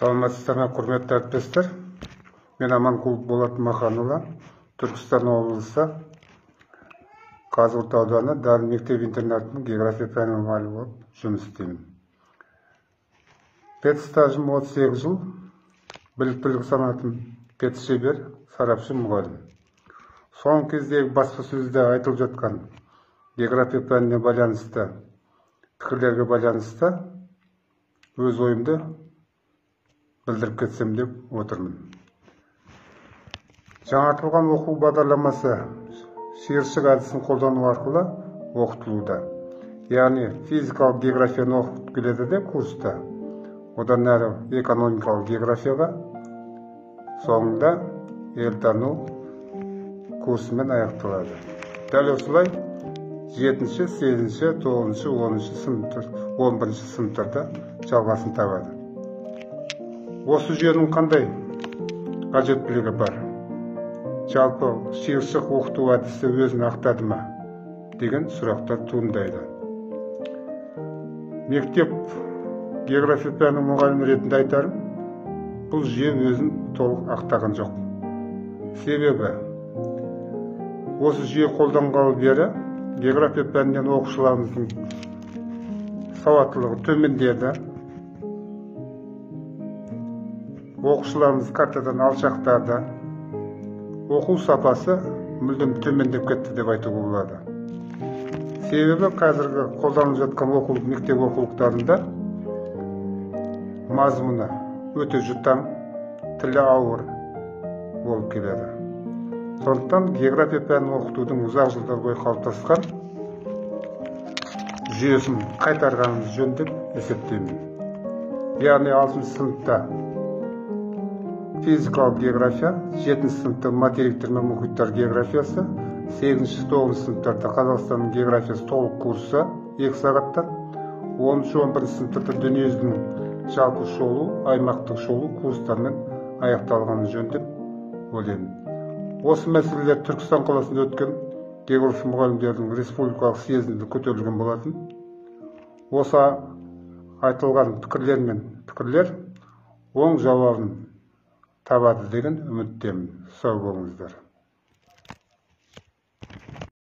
Саламатсыздар, құрметті әріптестер. Мен Аманқұлов Болат Маханұлы, Түркістан облысы Қазығұрт ауданы Дарын мектеп-интернатының география пәні мұғалімі болып жұмыс істеймін. Педстажым 38 жыл, біліктілік санатым педшебер, сарапшы мұғалім. Соңғы кездегі баспасөзде айтылып жатқан география пәніне байланысты, пікірлерге байланысты өз ойымды білдіріп кетсем деп отырмын. Жаңартылған оқу бағдарламасы шиыршық әдісін қолдану арқылы оқытылуда. Яғни физикалық географияны оқытып келеді де курста. Одан әрі экономикалық географияға, соңында елтану курсымен аяқталады. Дәл осылай 7-ші, 8-ші, 9-ші, 10-ші 11-ші сыныптарда жалғасын табады. Осы жүйенің қандай қажеттілігі бар? Жалпы шиыршық оқыту әдісі өзін ақтады ма деген сұрақтар туындайды. Мектеп география пәні мұғалімі ретінде айтарым, бұл жүйе өзін толық ақтаған жоқ. Себебі осы жүйе қолданғалы бері география пәнінен оқушыларымыздың сауаттылығы төмендеді. Оқушыларымыз картадан алшақтады. Оқу сапасы мүлдем төмендеп кетті деп айтуға болады. Себебі қазіргі қолданылып жатқан мектеп оқулықтарында мазмұны өте жұтаң, тілі ауыр болып келеді. Сондықтан география пәнін оқытудың ұзақ жылдар бойы қалыптасқан жүйесін қайтарғанымыз жөн деп есептеймін. Яғни 6-шы сыныпта физикалық география, 7-ші сыныпта материктер мен мұхиттар географиясы, 8-ші, 9-ші сыныптарда Қазақстанның географиясы толық курсы 2 сағаттан, 10-ші, 11-ші сыныптарда дүниежүзінің жалпы шолу, аймақтық шолу курстармен аяқталғаны жөн деп ойлаймын. Осы мәселелер Түркістан қаласында өткен география мұғалімдердің республикалық съезінде көтерілген болатын. Осы айтылған пікірлер оң жауабын табады деген үміттемін. Сау болыңыздар.